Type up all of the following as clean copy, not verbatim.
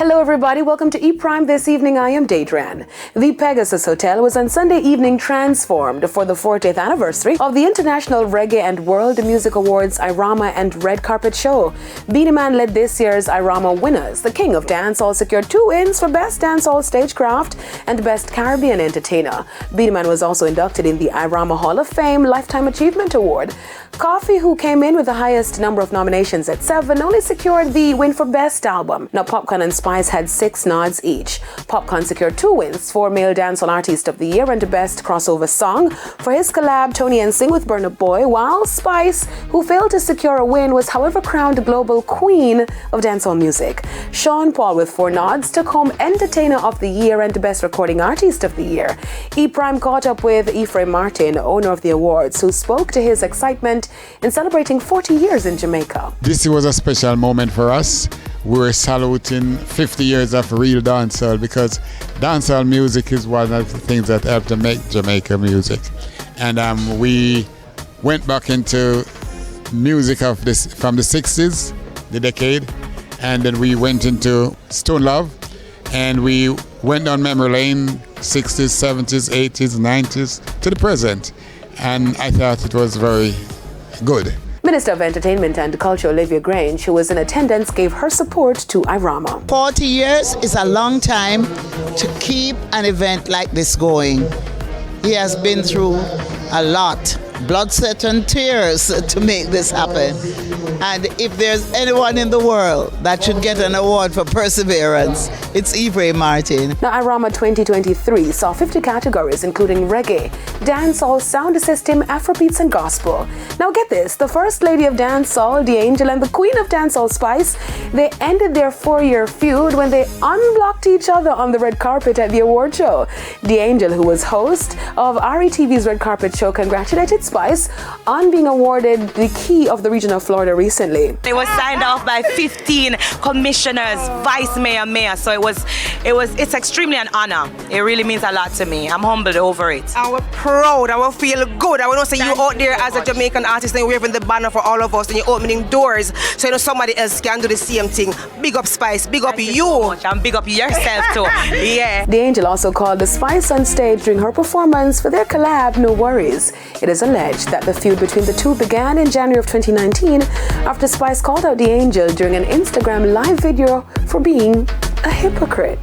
Hello everybody, welcome to Ephraim this evening. I am Daedran. The Pegasus Hotel was on Sunday evening transformed for the 40th anniversary of the International Reggae and World Music Awards IRAWMA and Red Carpet Show. Beenie Man led this year's IRAWMA winners. The King of Dancehall secured 2 wins for Best Dancehall Stagecraft and Best Caribbean Entertainer. Beenie Man was also inducted in the IRAWMA Hall of Fame Lifetime Achievement Award. Coffee, who came in with the highest number of nominations at 7, only secured the win for Best Album. Now, Popcorn and Spice had 6 nods each. Popcorn secured 2 wins for Male Dancehall Artist of the Year and Best Crossover Song for his collab Tony and Sing with Burna Boy, while Spice, who failed to secure a win, was however crowned Global Queen of Dancehall Music. Sean Paul, with 4 nods, took home Entertainer of the Year and Best Recording Artist of the Year. Ephraim caught up with Ephraim Martin, owner of the awards, who spoke to his excitement in celebrating 40 years in Jamaica. This was a special moment for us. We were saluting 50 years of real dancehall, because dancehall music is one of the things that helped to make Jamaica music. And we went back into music of this from the 60s, the decade, and then we went into Stone Love, and we went down memory lane, 60s, 70s, 80s, 90s, to the present. And I thought it was very good. Minister of Entertainment and Culture Olivia Grange, who was in attendance, gave her support to IRAWMA. 40 years is a long time to keep an event like this going. He has been through a lot, blood, sweat and tears to make this happen. And if there's anyone in the world that should get an award for perseverance, it's Ephraim Martin. Now, IRAWMA 2023 saw 50 categories, including reggae, dancehall, sound system, Afrobeats, and gospel. Now, get this: the First Lady of Dancehall, D'Angel, and the Queen of Dancehall, Spice, they ended their 4-year feud when they unblocked each other on the red carpet at the award show. D'Angel, who was host of RETV's Red Carpet Show, congratulated Spice on being awarded the Key of the Region of Florida recently. It was signed off by 15 commissioners, vice mayor, mayor. So it's extremely an honor. It really means a lot to me. I'm humbled over it. And we're proud and we feel good. I want to say you out there as a Jamaican artist and you're waving the banner for all of us and you're opening doors so you know somebody else can do the same thing. Big up Spice, big up you. So and big up yourself too. Yeah. D'Angel also called the Spice on stage during her performance for their collab No Worries. It is alleged that the feud between the two began in January of 2019 after Spice called out D'Angel during an Instagram live video for being a hypocrite.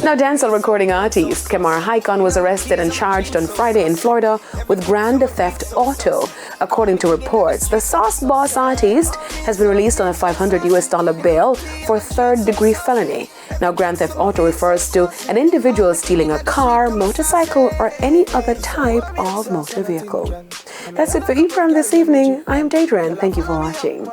Now, dancehall recording artist Kamar Haikon was arrested and charged on Friday in Florida with grand theft auto. According to reports, the Sauce Boss artist has been released on a $500 bail for third-degree felony. Now, grand theft auto refers to an individual stealing a car, motorcycle, or any other type of motor vehicle. That's it for Ephraim this evening. I am Daedran. Thank you for watching.